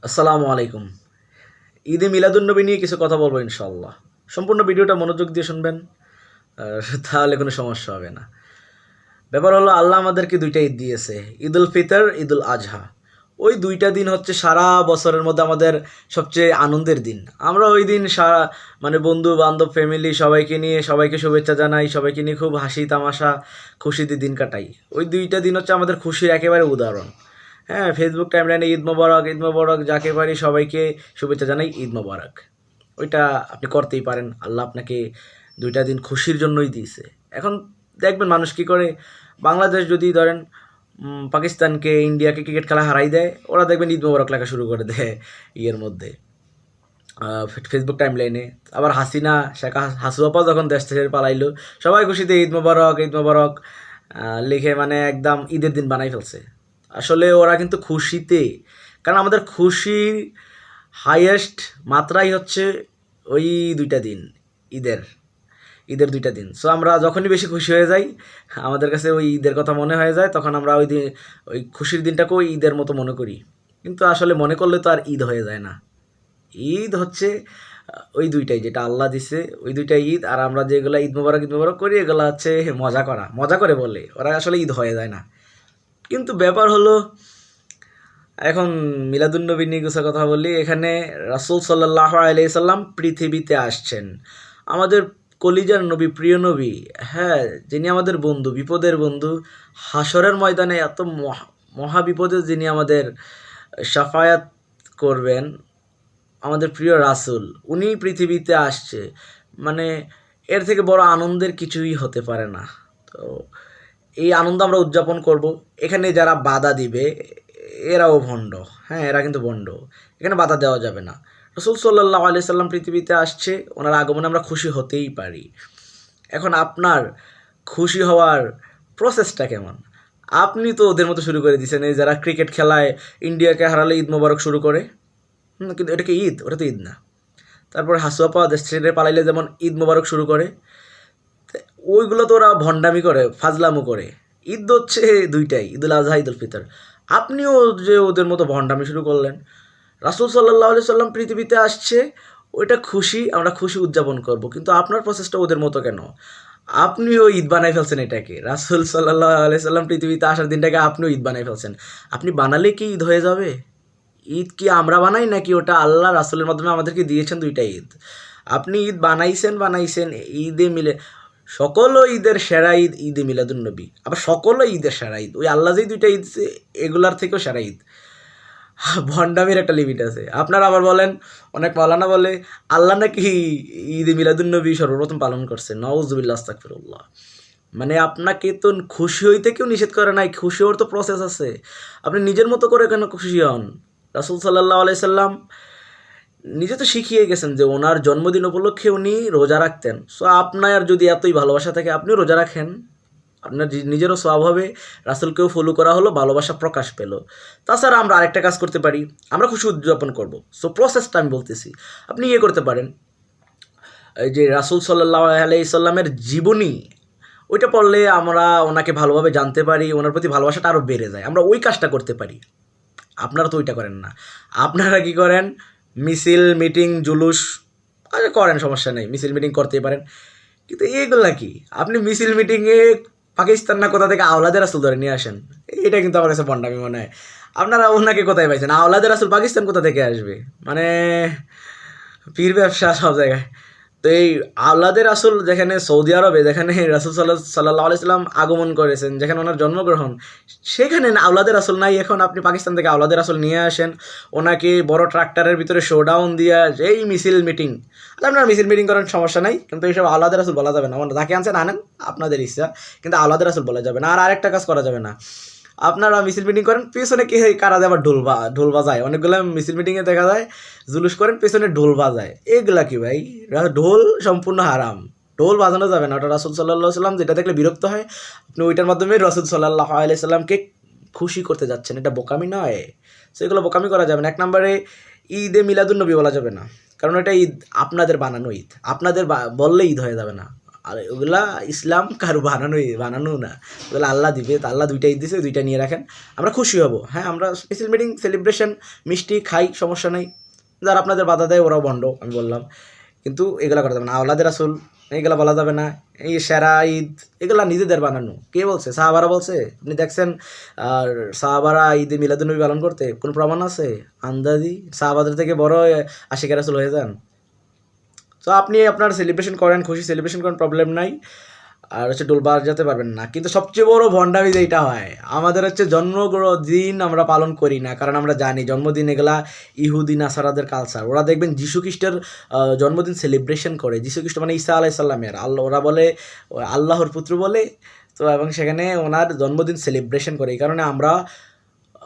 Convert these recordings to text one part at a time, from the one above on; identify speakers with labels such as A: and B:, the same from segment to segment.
A: আসসালামু আলাইকুম। ঈদে মিলাদুন্নবী নিয়ে কিছু কথা বলবো ইনশাআল্লাহ। সম্পূর্ণ ভিডিওটা মনোযোগ দিয়ে শুনবেন, তাহলে কোনো সমস্যা হবে না। ব্যাপার হলো আল্লাহ আমাদেরকে ২ টা ঈদ দিয়েছে। ঈদুল ফিতর, ঈদুল আজহা। ওই ২ টা দিন হচ্ছে সারা বছরের মধ্যে আমাদের সবচেয়ে আনন্দের দিন। আমরা ওই দিন মানে বন্ধু-বান্ধব, ফ্যামিলি সবাইকে নিয়ে সবাইকে শুভেচ্ছা জানাই, সবাইকে নিয়ে খুব হাসি তামাশা, খুশিতে দিন কাটাই। ওই ২ টা দিন হচ্ছে আমাদের খুশির একেবারে উদাহরণ। হ্যাঁ, ফেসবুক টাইমলাইনে ঈদ মোবারক যাকে পারি সবাইকে শুভেচ্ছা জানাই, ঈদ মোবারক। ওইটা আপনি করতেই পারেন। আল্লাহ আপনাকে ২ টা দিন খুশির জন্যই দিয়েছে। এখন দেখবেন মানুষ কি করে, বাংলাদেশ যদি ধরেন পাকিস্তানকে, ইন্ডিয়াকে ক্রিকেট খেলা হারাই দেয়, ওরা দেখবেন ঈদ মোবারক লেখা শুরু করে দেয় ইয়ের মধ্যে, ফেসবুক টাইমলাইনে। আবার হাসিনা, শেখ হাসিনা যখন দেশ থেকে পালাইলো, সবাই খুশিতে ঈদ মোবারক লিখে মানে একদম ঈদের দিন বানাই ফেলছে। আসলে ওরা কিন্তু খুশিতে, কারণ আমাদের খুশির হাইয়েস্ট মাত্রাই হচ্ছে ওই ২ টা দিন, ঈদের ঈদের ২ টা দিন। সো আমরা যখনই বেশি খুশি হয়ে যাই, আমাদের কাছে ওই ঈদের কথা মনে হয়ে যায়, তখন আমরা ওই দিন ওই খুশির দিনটাকেও ঈদের মতো মনে করি। কিন্তু আসলে মনে করলে তো আর ঈদ হয়ে যায় না। ঈদ হচ্ছে ওই ২ টাই, যেটা আল্লাহ দিছে ওই ২ টা ঈদ। আর আমরা যেগুলা ঈদ মোবারক করি, এগুলা হচ্ছে মজা করে বলে। ওরা আসলে ঈদ হয়ে যায় না। কিন্তু ব্যাপার হলো, এখন মিলাদুন্নবী নিয়ে কিছু কথা বলি। এখানে রাসূল সাল্লাল্লাহু আলাইহি সাল্লাম পৃথিবীতে আসছেন। আমাদের কলিজার নবী, প্রিয় নবী, হ্যাঁ, যিনি আমাদের বন্ধু, বিপদের বন্ধু, হাসরের ময়দানে এত মহা বিপদে যিনি আমাদের শাফায়াত করবেন, আমাদের প্রিয় রাসূল, উনি পৃথিবীতে আসছে। মানে এর থেকে বড় আনন্দের কিছুই হতে পারে না। তো এই আনন্দ আমরা উদযাপন করব। এখানে যারা বাধা দিবে, এরাও ভণ্ড। হ্যাঁ, এরা কিন্তু ভণ্ড। এখানে বাধা দেওয়া যাবে না। রাসূল সাল্লাল্লাহু আলাইহি সাল্লাম পৃথিবীতে আসছে, ওনার আগমনে আমরা খুশি হতেই পারি। এখন আপনার খুশি হওয়ার প্রসেসটা কেমন? আপনি তো ওদের মতো শুরু করে দিয়েছেন, এই যারা ক্রিকেট খেলায় ইন্ডিয়াকে হারালে ঈদ মোবারক শুরু করে। কিন্তু এটা কি ঈদ? ওটা তো ঈদ না। তারপরে হাসুয়াপা দেশ ছেড়ে পালাইলে যেমন ঈদ মোবারক শুরু করে, ওইগুলো তো ওরা ভণ্ডামি করে, ফাজলামো করে। ঈদ হচ্ছে ২ টাই, ঈদুল আজহা, ঈদুল ফিতর। আপনিও যে ওদের মতো ভণ্ডামি শুরু করলেন। রাসূল সাল্লাল্লাহু আলাইহি সাল্লাম পৃথিবীতে আসছে, ওইটা খুশি, আমরা খুশি উদযাপন করব। কিন্তু আপনার প্রসেসটা ওদের মতো কেন? আপনিও ঈদ বানাই ফেলছেন এটাকে। রাসূল সাল্লাল্লাহু আলাইহি সাল্লাম পৃথিবীতে আসার দিনটাকে আপনিও ঈদ বানাই ফেলছেন। আপনি বানালে কি ঈদ হয়ে যাবে? ঈদ কি আমরা বানাই, নাকি ওটা আল্লাহ রাসূলের মাধ্যমে আমাদেরকে দিয়েছেন ২ টা ঈদ? আপনি ঈদ বানাইছেন, ঈদে মিলে সকল ঈদের সেরা ঈদ ঈদে মিলাদুন্নবী। আবার সকল ঈদের সেরা ঈদ, ওই আল্লাহ যেই ২ টা ঈদ দিছে, এগুলার থেকেও সেরা ঈদ। ভণ্ডামির একটা লিমিট আছে। আপনারা আবার বলেন, অনেক মাওলানা বলে আল্লাহ নাকি ঈদে মিলাদুন্নবী সর্বপ্রথম পালন করছে। নাউজুবিল্লাহ, আস্তাগফিরুল্লাহ। মানে আপনাকে তো খুশি হইতে কেউ নিষেধ করে নাই। খুশি হওয়ার তো প্রসেস আছে। আপনি নিজের মতো করে কেন খুশি হন? রাসূল সাল্লাল্লাহু আলাইহি সাল্লাম নিজে তো শিখিয়ে গেছেন যে ওনার জন্মদিন উপলক্ষে উনি রোজা রাখতেন। সো আপনার যদি এতই ভালোবাসা থাকে, আপনিও রোজা রাখেন। আপনার নিজেরও সওয়াব হবে, রাসূলকেও ফলো করা হলো, ভালোবাসা প্রকাশ পেল। তাছাড়া আমরা আরেকটা কাজ করতে পারি, আমরা খুশি উদযাপন করব। সো প্রসেসটা আমি বলতেছি। আপনি ইয়ে করতে পারেন, এই যে রাসূল সাল্লাল্লাহু আলাইহি সাল্লামের জীবনী, ওইটা পড়লে আমরা ওনাকে ভালোভাবে জানতে পারি, ওনার প্রতি ভালোবাসাটা আরও বেড়ে যায়। আমরা ওই কাজটা করতে পারি। আপনারা তো ওইটা করেন না। আপনারা কি করেন? মিছিল, মিটিং, জুলুস, আরে করেন, সমস্যা নেই, মিছিল মিটিং করতেই পারেন। কিন্তু এগুলা কি? আপনি মিছিল মিটিংয়ে পাকিস্তান না কোথা থেকে আওলাদে রাসূল ধরে নিয়ে আসেন। এটা কিন্তু আমার কাছে ভণ্ডামি মনে হয়। আপনারা ওনাকে কোথায় পাইছেন? আওলাদে রাসূল পাকিস্তান কোথা থেকে আসবে? মানে পীর ব্যবসা সব জায়গায়। তো এই আওলাদে রাসূল যেখানে সৌদি আরবে, যেখানে রাসূল সাল্লাল্লাহু আলাইহি সাল্লাম আগমন করেছেন, যেখানে ওনার জন্মগ্রহণ, সেখানে আওলাদে রাসূল নাই। এখন আপনি পাকিস্তান থেকে আওলাদে রাসূল নিয়ে আসেন, ওনাকে বড় ট্রাক্টরের ভিতরে শোডাউন দিয়া এই মিছিল মিটিং। আপনারা মিছিল মিটিং করেন, সমস্যা নাই, কিন্তু এইসব আওলাদে রাসূল বলা যাবে না। যাকে আনছেন আনেন, আপনাদের ইচ্ছা, কিন্তু আওলাদে রাসূল বলা যাবে না। আর আরেকটা কাজ করা যাবে না, আপনারা মিছিল মিটিং করেন, পেছনে কে কারা আবার ঢোল বাজায়। অনেকগুলো মিছিল মিটিংয়ে দেখা যায় জুলুস করেন, পেছনে ঢোল বাজায়। এগুলা কি ভাই? ঢোল সম্পূর্ণ হারাম। ঢোল বাজানো যাবে না। ওটা রাসূল সাল্লাল্লাহু সাল্লাম যেটা দেখলে বিরক্ত হয়, আপনি ওইটার মাধ্যমে রাসূল সাল্লাল্লাহু আলাইহি সাল্লামকে খুশি করতে যাচ্ছেন। এটা বোকামি নয়। সেগুলো বোকামি করা যাবে না। ১ নম্বরে ঈদে মিলাদুন্নবী বলা যাবে না, কারণ এটা ঈদ আপনাদের বানানো ঈদ। আপনাদের বললে ঈদ হয়ে যাবে না। আর ওগুলা ইসলাম কারো বানানো না, ওগুলো আল্লাহ দিবে, তো আল্লাহ দুইটা ঈদ দিছে, দুইটা নিয়ে রাখেন, আমরা খুশি হব। হ্যাঁ, আমরা স্পেশাল মিটিং সেলিব্রেশন মিষ্টি খাই, সমস্যা নেই। যারা আপনাদের বাধা দেয় ওরাও ভণ্ড, আমি বললাম। কিন্তু এগুলা করা যাবে না, আওলাদের রাসূল এগুলা বলা যাবে না। এই সেরা ঈদ এগুলা নিজেদের বানানো, কে বলছে? সাহাবারা বলছে? আপনি দেখছেন আর সাহাবারা ঈদে মিলাদুন্নবী পালন করতে কোনো প্রমাণ আছে? আন্দাজি সাহাবাদের থেকে বড় আশিকের রাসূল হয়ে যান। তো আপনি আপনার সেলিব্রেশন করেন, খুশি সেলিব্রেশন করেন, প্রবলেম নাই। আর হচ্ছে ডোল বাজাতে পারবেন না। কিন্তু সবচেয়ে বড় ভণ্ডামি যেইটা হয়, আমাদের হচ্ছে জন্মদিন আমরা পালন করি না, কারণ আমরা জানি জন্মদিন এগুলা ইহুদি নাসারাদের কালচার। ওরা দেখবেন যীশু খ্রিস্টের জন্মদিন সেলিব্রেশন করে, যীশু খ্রিস্ট মানে ঈসা আলাইহিস সালামের, আল্লাহ ওরা বলে আল্লাহর পুত্র বলে। তো এবং সেখানে ওনার জন্মদিন সেলিব্রেশন করে। এই কারণে আমরা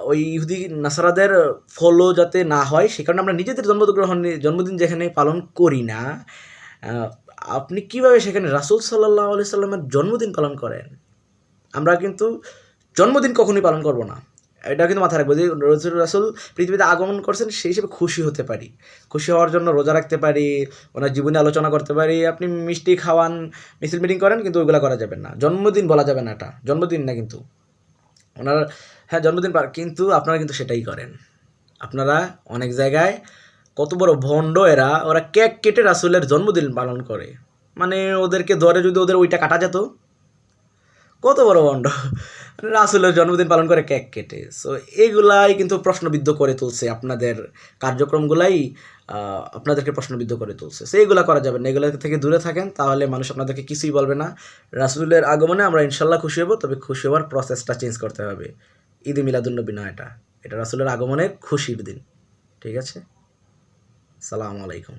A: ওই ইহুদি নাসারাদের ফলো যাতে না হয়, সে কারণে আমরা নিজেদের জন্মদিন যেখানে পালন করি না। আপনি কীভাবে সেখানে রাসূল সাল্লাল্লাহু আলাইহি সাল্লামের জন্মদিন পালন করেন? আমরা কিন্তু জন্মদিন কখনোই পালন করব না, এটা কিন্তু মাথায় রাখবো। যে রাসূল পৃথিবীতে আগমন করছেন সেই হিসেবে খুশি হতে পারি, খুশি হওয়ার জন্য রোজা রাখতে পারি, ওনার জীবনে আলোচনা করতে পারি। আপনি মিষ্টি খাওয়ান, মিছিল মিটিং করেন, কিন্তু ওইগুলো করা যাবে না। জন্মদিন বলা যাবে না, এটা জন্মদিন না কিন্তু ওনার। হ্যাঁ, জন্মদিন কিন্তু আপনারা কিন্তু সেটাই করেন। আপনারা অনেক জায়গায় কত বড় ভণ্ড এরা, ওরা কেক কেটে রাসূলের জন্মদিন পালন করে। মানে ওদেরকে ধরে যদি ওদের ওইটা কাটা যেত, কত বড় ভণ্ড! রাসূলের জন্মদিন পালন করে কেক কেটে। সো এগুলাই কিন্তু প্রশ্নবিদ্ধ করে তুলছে, আপনাদের কার্যক্রমগুলাই আপনাদেরকে প্রশ্নবিদ্ধ করে তুলছে। সো এইগুলা করা যাবে না, এগুলো থেকে দূরে থাকেন, তাহলে মানুষ আপনাদেরকে কিছুই বলবে না। রাসূলের আগমনে আমরা ইনশাল্লাহ খুশি হব, তবে খুশি হওয়ার প্রসেসটা চেঞ্জ করতে হবে। ঈদে মিলাদুন্নবী না, এটা রাসূলের আগমনের খুশির দিন। ঠিক আছে? সালামু আলাইকুম।